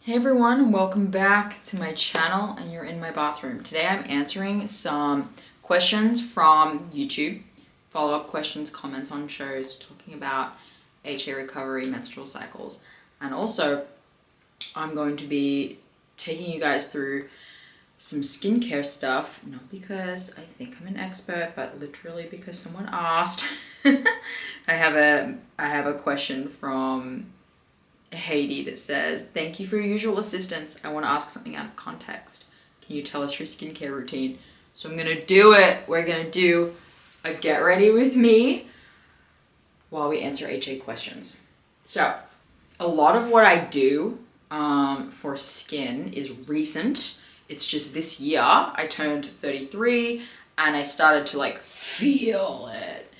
Hey everyone, welcome back to my channel and you're in my bathroom. Today I'm answering some questions from YouTube, follow-up questions, comments on shows, talking about HA recovery, menstrual cycles, and also I'm going to be taking you guys through some skincare stuff, not because I think I'm an expert, but literally because someone asked. I have a question from Haiti that says, thank you for your usual assistance. I want to ask something out of context. Can you tell us your skincare routine? So I'm going to do it. We're going to do a get ready with me while we answer HA questions. So a lot of what I do for skin is recent. It's just this year I turned 33 and I started to feel it.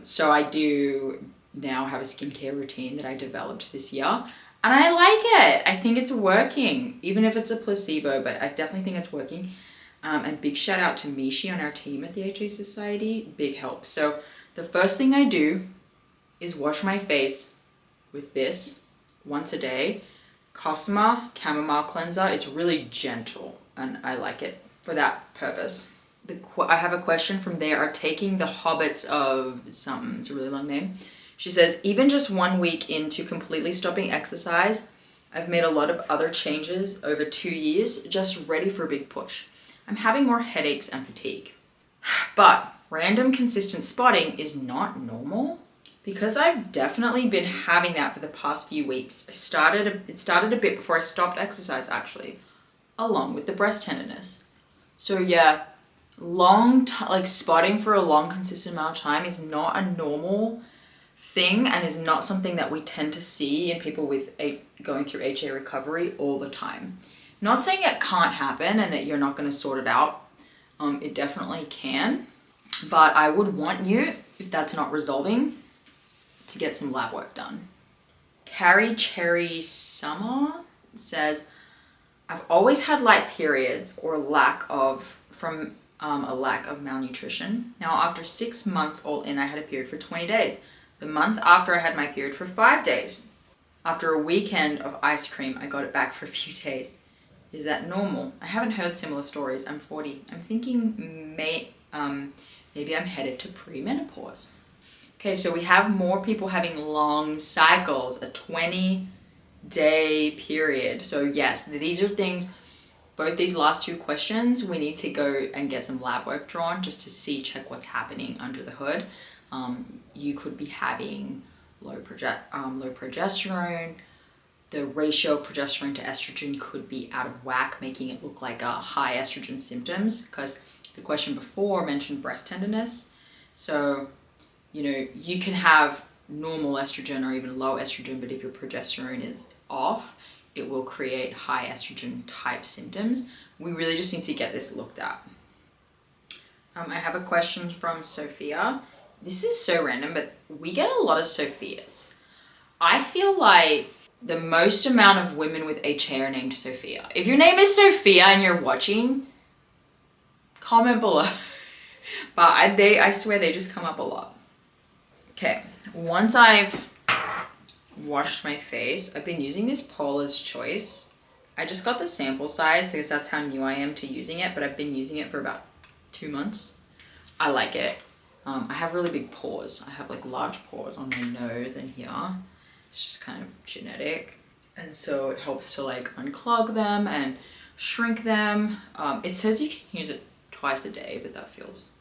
So I do now have a skincare routine that I developed this year and I like it. I think it's working, even if it's a placebo, but I definitely think it's working. And big shout out to Mishi on our team at the HA Society, big help. So the first thing I do is wash my face with this once a day. Cosma Chamomile Cleanser. It's really gentle and I like it for that purpose. I have a question from They Are Taking the Hobbits of something, it's a really long name. She says, even just 1 week into completely stopping exercise, I've made a lot of other changes over 2 years, just ready for a big push. I'm having more headaches and fatigue. But random consistent spotting is not normal. Because I've definitely been having that for the past few weeks. It started a bit before I stopped exercise actually, along with the breast tenderness. So yeah, spotting for a long consistent amount of time is not a normal thing and is not something that we tend to see in people with going through HA recovery all the time. Not saying it can't happen and that you're not going to sort it out. It definitely can, but I would want you, if that's not resolving, to get some lab work done. Carrie Cherry Summer says, I've always had light periods or a lack of malnutrition. Now after 6 months all in, I had a period for 20 days. The month after I had my period for 5 days. After a weekend of ice cream, I got it back for a few days. Is that normal? I haven't heard similar stories. I'm 40. I'm thinking maybe I'm headed to premenopause. Okay, so we have more people having long cycles, a 20-day period. So yes, these are things, both these last two questions, we need to go and get some lab work drawn just to check what's happening under the hood. You could be having low progesterone. The ratio of progesterone to estrogen could be out of whack, making it look like high estrogen symptoms, because the question before mentioned breast tenderness. So, you can have normal estrogen or even low estrogen, but if your progesterone is off, it will create high estrogen type symptoms. We really just need to get this looked at. I have a question from Sophia. This is so random, but we get a lot of Sophias. I feel like the most amount of women with HA are named Sophia. If your name is Sophia and you're watching, comment below. But I swear they just come up a lot. Okay, once I've washed my face, I've been using this Paula's Choice. I just got the sample size because that's how new I am to using it, but I've been using it for about 2 months. I like it. I have really big pores. I have large pores on my nose and here. It's just kind of genetic. And so it helps to unclog them and shrink them. It says you can use it twice a day, but that feels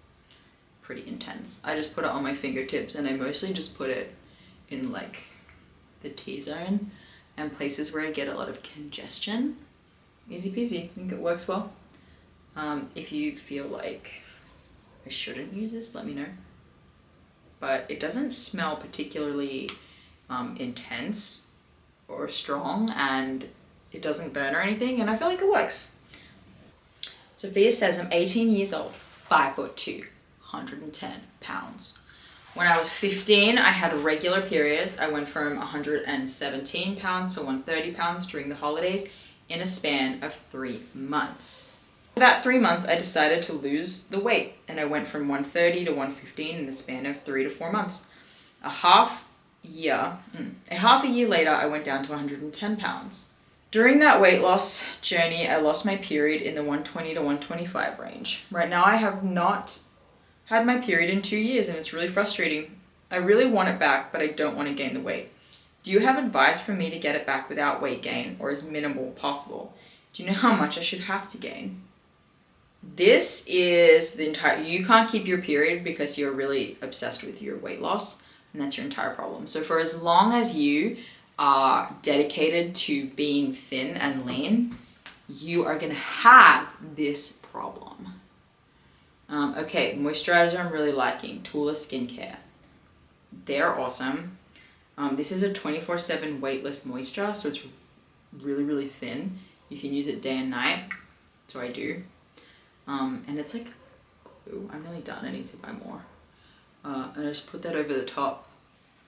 pretty intense. I just put it on my fingertips and I mostly just put it in the T-zone and places where I get a lot of congestion. Easy peasy. I think it works well. If you feel like I shouldn't use this, let me know. But it doesn't smell particularly intense or strong, and it doesn't burn or anything, and I feel like it works. Sophia says, I'm 18 years old, 5'2", 110 pounds. When I was 15, I had regular periods. I went from 117 pounds to 130 pounds during the holidays in a span of 3 months. For that 3 months, I decided to lose the weight, and I went from 130 to 115 in the span of 3 to 4 months. A half a year later, I went down to 110 pounds. During that weight loss journey, I lost my period in the 120 to 125 range. Right now, I have not had my period in 2 years, and it's really frustrating. I really want it back, but I don't want to gain the weight. Do you have advice for me to get it back without weight gain, or as minimal possible? Do you know how much I should have to gain? This is the entire, you can't keep your period because you're really obsessed with your weight loss, and that's your entire problem. So for as long as you are dedicated to being thin and lean, you are going to have this problem. Okay, moisturizer I'm really liking, Tula Skincare. They're awesome. This is a 24/7 weightless moisture, so it's really, really thin. You can use it day and night, so I do. And it's like, ooh, I'm nearly done, I need to buy more. And I just put that over the top.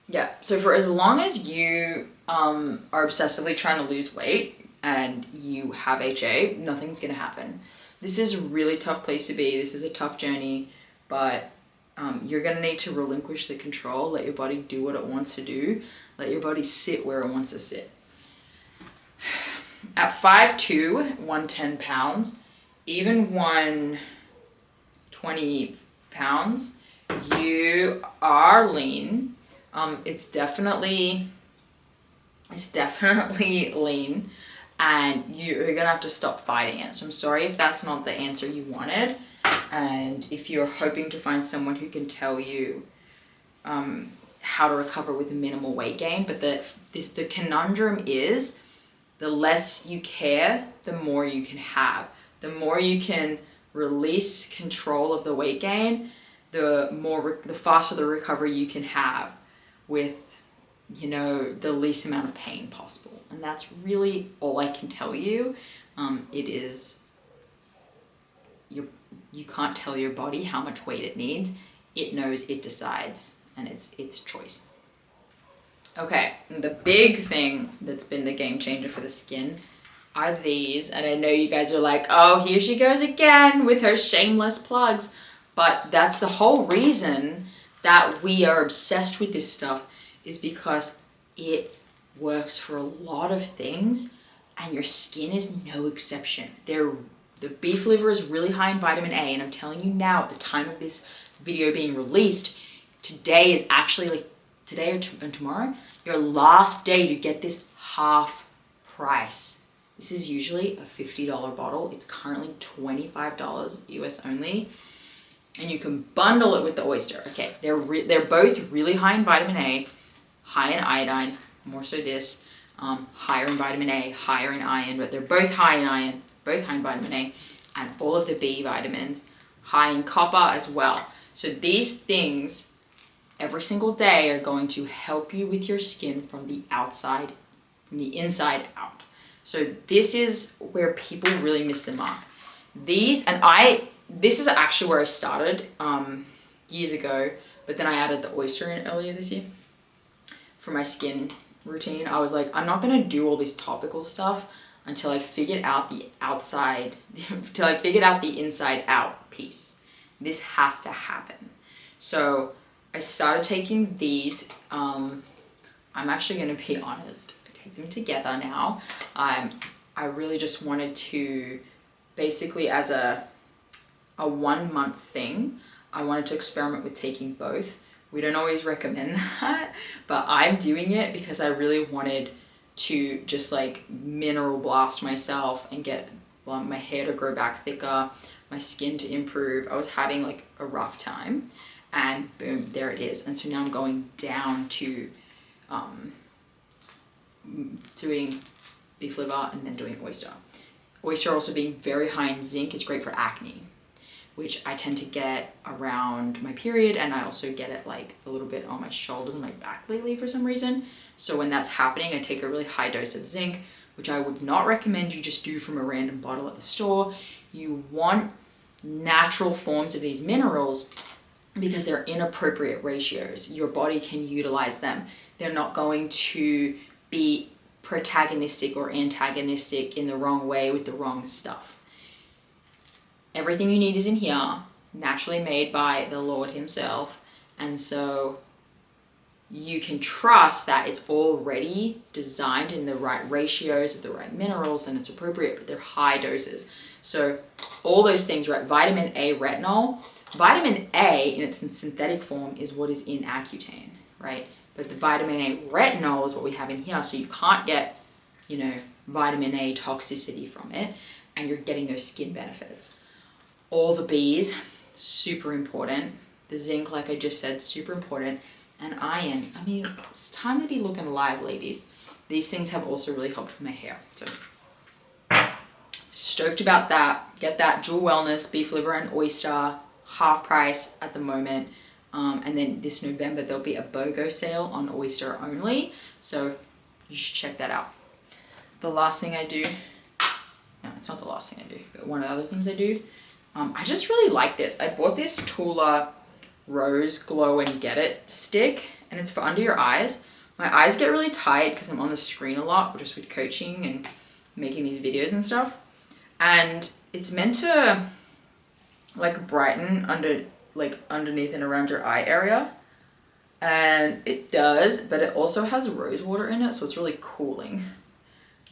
Yeah, so for as long as you are obsessively trying to lose weight and you have HA, nothing's gonna happen. This is a really tough place to be. This is a tough journey, but you're gonna need to relinquish the control, let your body do what it wants to do, let your body sit where it wants to sit. At 5'2", 110 pounds, even 120 pounds, you are lean. It's definitely lean, and you're gonna have to stop fighting it. So I'm sorry if that's not the answer you wanted, and if you're hoping to find someone who can tell you how to recover with minimal weight gain. But the conundrum is, the less you care, the more you can have. The more you can release control of the weight gain, the faster the recovery you can have with, the least amount of pain possible. And that's really all I can tell you. It is, you can't tell your body how much weight it needs. It knows, it decides, and it's its choice. Okay, and the big thing that's been the game changer for the skin are these. And I know you guys are like, oh, here she goes again with her shameless plugs. But that's the whole reason that we are obsessed with this stuff, is because it works for a lot of things, and your skin is no exception. The beef liver is really high in vitamin A, and I'm telling you now, at the time of this video being released, today is actually today and tomorrow, your last day to get this half price. This is usually a $50 bottle. It's currently $25 US only. And you can bundle it with the oyster. Okay, they're both really high in vitamin A, high in iodine, more so this, higher in vitamin A, higher in iron, but they're both high in iron, both high in vitamin A, and all of the B vitamins, high in copper as well. So these things every single day are going to help you with your skin from the inside out. So this is where people really miss the mark. This is actually where I started years ago, but then I added the oyster in earlier this year for my skin routine. I was like, I'm not gonna do all this topical stuff until I figured out the inside out piece. This has to happen. So I started taking these. I'm actually gonna be honest, I take them together now. I really just wanted to, basically as a 1 month thing, I wanted to experiment with taking both. We don't always recommend that, but I'm doing it because I really wanted to just mineral blast myself and get my hair to grow back thicker, my skin to improve. I was having a rough time, and boom, there it is. And so now I'm going down to doing beef liver and then doing oyster. Oyster also being very high in zinc is great for acne, which I tend to get around my period, and I also get it a little bit on my shoulders and my back lately for some reason. So when that's happening, I take a really high dose of zinc, which I would not recommend you just do from a random bottle at the store. You want natural forms of these minerals because they're in appropriate ratios. Your body can utilize them. They're not going to be protagonistic or antagonistic in the wrong way with the wrong stuff. Everything you need is in here, naturally made by the Lord himself. And so you can trust that it's already designed in the right ratios of the right minerals and it's appropriate, but they're high doses. So all those things, right? Vitamin A, retinol. Vitamin A in its synthetic form is what is in Accutane, right? But the vitamin A retinol is what we have in here. So you can't get, vitamin A toxicity from it, and you're getting those skin benefits. All the B's, super important. The zinc, like I just said, super important. And iron, it's time to be looking alive, ladies. These things have also really helped with my hair. So stoked about that. Get that Dual Wellness, beef liver and oyster, half price at the moment. And then this November, there'll be a BOGO sale on oyster only. So you should check that out. The last thing I do, no, it's not the last thing I do, but one of the other things I do, I just really like this. I bought this Tula Rose Glow and Get It stick, and it's for under your eyes. My eyes get really tired because I'm on the screen a lot, just with coaching and making these videos and stuff. And it's meant to like brighten underneath and around your eye area. And it does, but it also has rose water in it, so it's really cooling.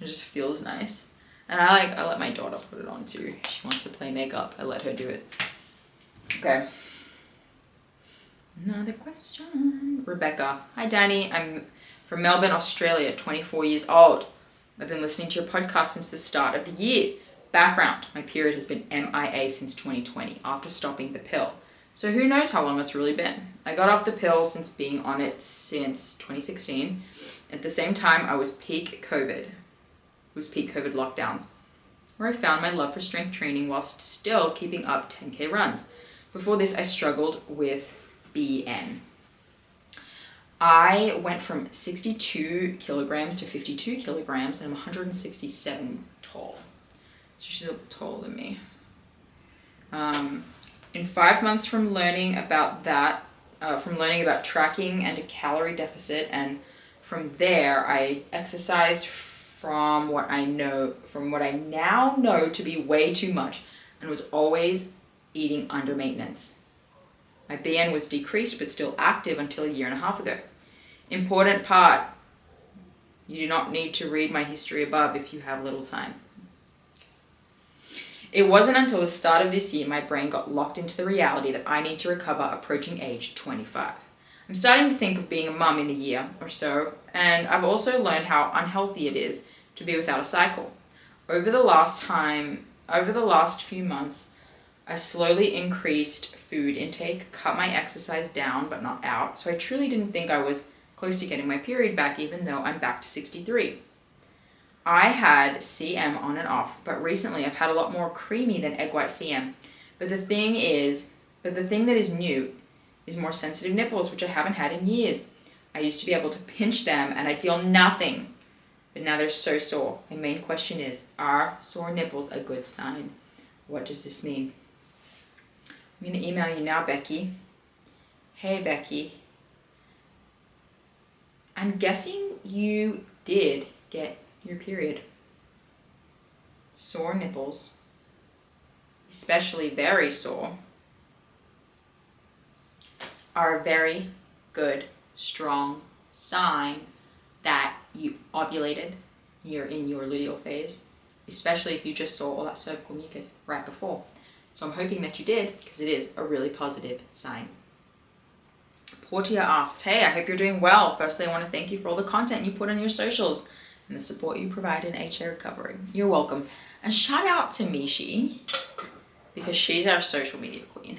It just feels nice. And I let my daughter put it on too. She wants to play makeup. I let her do it. Okay. Another question. Rebecca. Hi, Danny. I'm from Melbourne, Australia, 24 years old. I've been listening to your podcast since the start of the year. Background. My period has been MIA since 2020 after stopping the pill. So who knows how long it's really been. I got off the pill since being on it since 2016. At the same time, I was peak COVID. It was peak COVID lockdowns, where I found my love for strength training whilst still keeping up 10K runs. Before this, I struggled with BN. I went from 62 kilograms to 52 kilograms, and I'm 167 tall. So she's a little taller than me. In 5 months from learning about tracking and a calorie deficit, and from there, I exercised from what I now know to be way too much, and was always eating under maintenance. My BN was decreased but still active until a year and a half ago. Important part, you do not need to read my history above if you have little time. It wasn't until the start of this year my brain got locked into the reality that I need to recover approaching age 25. I'm starting to think of being a mum in a year or so, and I've also learned how unhealthy it is to be without a cycle. Over the last few months, I slowly increased food intake, cut my exercise down but not out, so I truly didn't think I was close to getting my period back, even though I'm back to 63. I had CM on and off, but recently I've had a lot more creamy than egg white CM. But the thing that is new is more sensitive nipples, which I haven't had in years. I used to be able to pinch them and I'd feel nothing, but now they're so sore. My main question is, are sore nipples a good sign? What does this mean? I'm going to email you now, Becky. Hey, Becky. I'm guessing you did get your period. Sore nipples, especially very sore, are a very good, strong sign that you ovulated, you're in your luteal phase, especially if you just saw all that cervical mucus right before. So I'm hoping that you did, because it is a really positive sign. Portia asked, hey, I hope you're doing well. Firstly, I want to thank you for all the content you put on your socials and the support you provide in HA recovery. You're welcome. And shout out to Mishi, because she's our social media queen.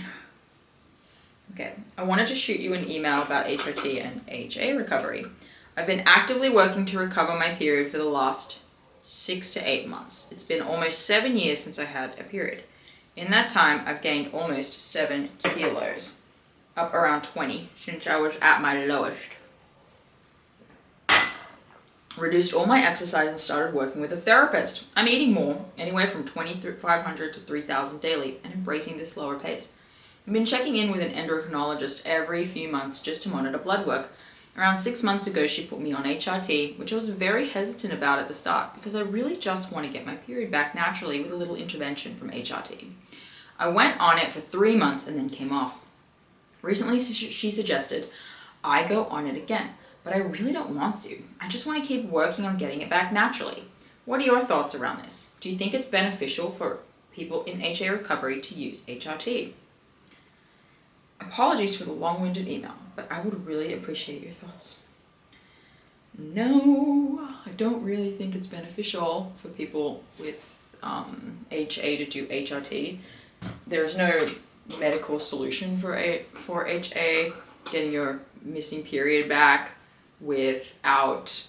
Okay, I wanted to shoot you an email about HRT and HA recovery. I've been actively working to recover my period for the last 6 to 8 months. It's been almost 7 years since I had a period. In that time, I've gained almost 7 kilos, up around 20 since I was at my lowest. Reduced all my exercise and started working with a therapist. I'm eating more, anywhere from 2,500 to 3,000 daily, and embracing this slower pace. I've been checking in with an endocrinologist every few months just to monitor blood work. Around 6 months ago, she put me on HRT, which I was very hesitant about at the start because I really just want to get my period back naturally with a little intervention from HRT. I went on it for 3 months and then came off. Recently, she suggested I go on it again, but I really don't want to. I just want to keep working on getting it back naturally. What are your thoughts around this? Do you think it's beneficial for people in HA recovery to use HRT? Apologies for the long-winded email, but I would really appreciate your thoughts. No, I don't really think it's beneficial for people with HA to do HRT. There's no medical solution for HA. Getting your missing period back without,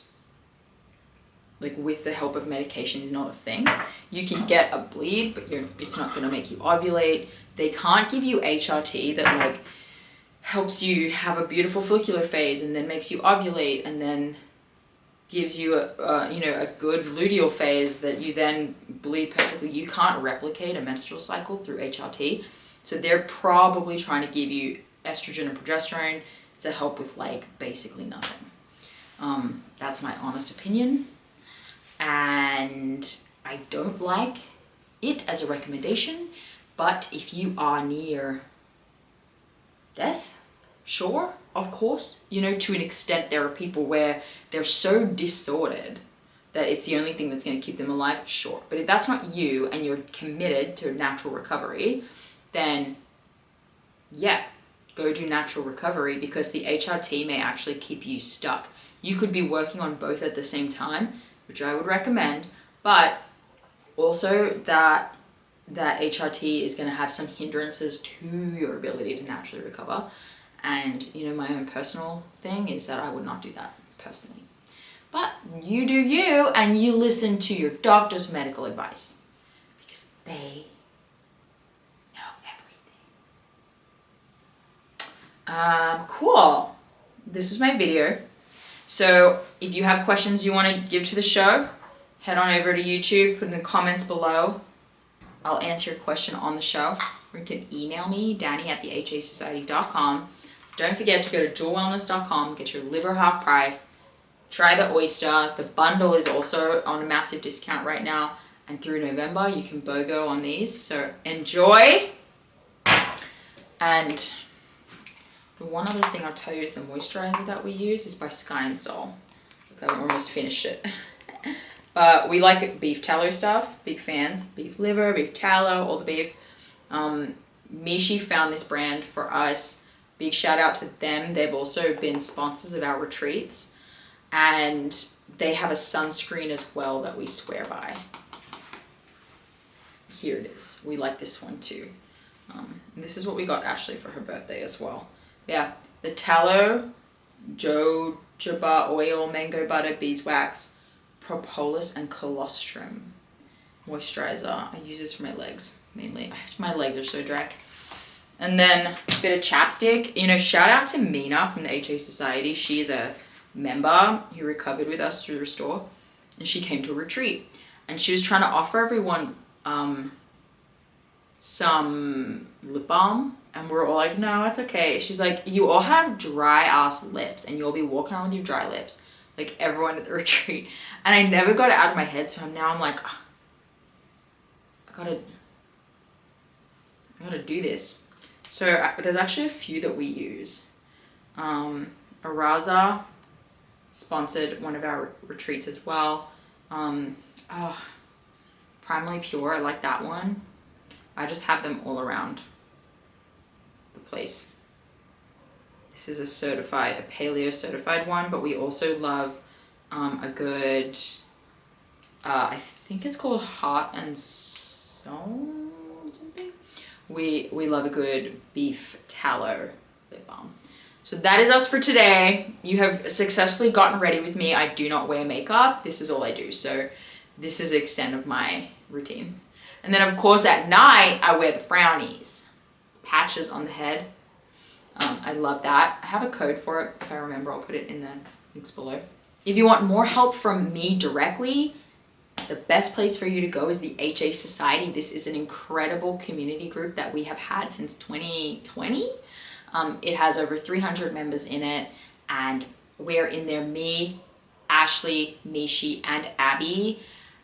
like, with the help of medication is not a thing. You can get a bleed, but it's not going to make you ovulate. They can't give you HRT that like helps you have a beautiful follicular phase and then makes you ovulate and then gives you a good luteal phase that you then bleed perfectly. You can't replicate a menstrual cycle through HRT. So they're probably trying to give you estrogen and progesterone to help with like basically nothing. That's my honest opinion. And I don't like it as a recommendation, but if you are near death, sure, of course, to an extent there are people where they're so disordered that it's the only thing that's going to keep them alive, sure. But if that's not you and you're committed to natural recovery, then yeah, go do natural recovery, because the HRT may actually keep you stuck. You could be working on both at the same time, which I would recommend, but also that HRT is going to have some hindrances to your ability to naturally recover. And my own personal thing is that I would not do that personally. But you do you, and you listen to your doctor's medical advice, because they know everything. Cool. This is my video. So if you have questions you want to give to the show, head on over to YouTube, put in the comments below. I'll answer your question on the show. Or you can email me, Danny@thehasociety.com. Don't forget to go to jewelwellness.com, get your liver half price. Try the oyster. The bundle is also on a massive discount right now. And through November, you can BOGO on these. So enjoy. And the one other thing I'll tell you is the moisturizer that we use is by Sky and Soul. Okay, I almost finished it. But we like beef tallow stuff. Big fans. Beef liver, beef tallow, all the beef. Mishi found this brand for us. Big shout out to them. They've also been sponsors of our retreats. And they have a sunscreen as well that we swear by. Here it is. We like this one too. This is what we got Ashley for her birthday as well. Yeah, the tallow, jojoba oil, mango butter, beeswax, propolis, and colostrum moisturizer. I use this for my legs mainly. My legs are so dry. And then a bit of chapstick. Shout out to Mina from the HA Society. She is a member who recovered with us through Restore, and she came to a retreat, and she was trying to offer everyone some lip balm, and we're all like, no, it's okay. She's like, you all have dry ass lips and you'll be walking around with your dry lips, like everyone at the retreat. And I never got it out of my head, so now I'm like, oh, I gotta do this. So there's actually a few that we use. Araza sponsored one of our retreats as well. Primally Pure, I like that one. I just have them all around the place. This is a paleo certified one, but we also love a good, I think it's called Heart and Soul something. We love a good beef tallow lip balm. So that is us for today. You have successfully gotten ready with me. I do not wear makeup. This is all I do. So this is the extent of my routine. And then of course at night, I wear the frownies, patches on the head. I love that. I have a code for it. If I remember, I'll put it in the links below. If you want more help from me directly, the best place for you to go is the HA Society. This is an incredible community group that we have had since 2020. It has over 300 members in it, and we're in there, me, Ashley, Mishi, and Abby,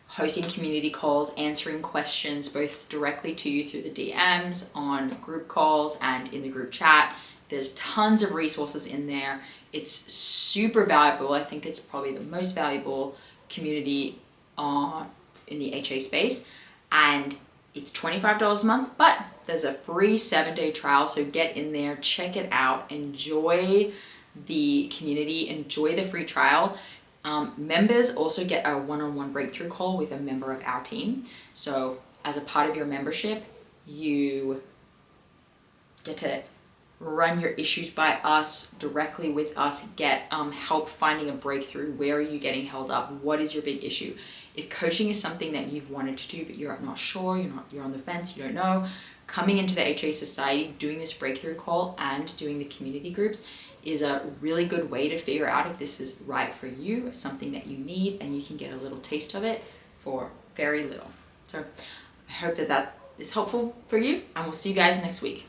hosting community calls, answering questions both directly to you through the DMs, on group calls, and in the group chat. There's tons of resources in there. It's super valuable. I think it's probably the most valuable community in the HA space, and it's $25 a month, but there's a free 7-day trial. So get in there, check it out, enjoy the community, enjoy the free trial. Members also get a one-on-one breakthrough call with a member of our team. So as a part of your membership, you get to run your issues by us, directly with us, get help finding a breakthrough. Where are you getting held up? What is your big issue? If coaching is something that you've wanted to do, but you're not sure, you're on the fence, you don't know, coming into the HA Society, doing this breakthrough call and doing the community groups is a really good way to figure out if this is right for you, something that you need, and you can get a little taste of it for very little. So I hope that is helpful for you, and we'll see you guys next week.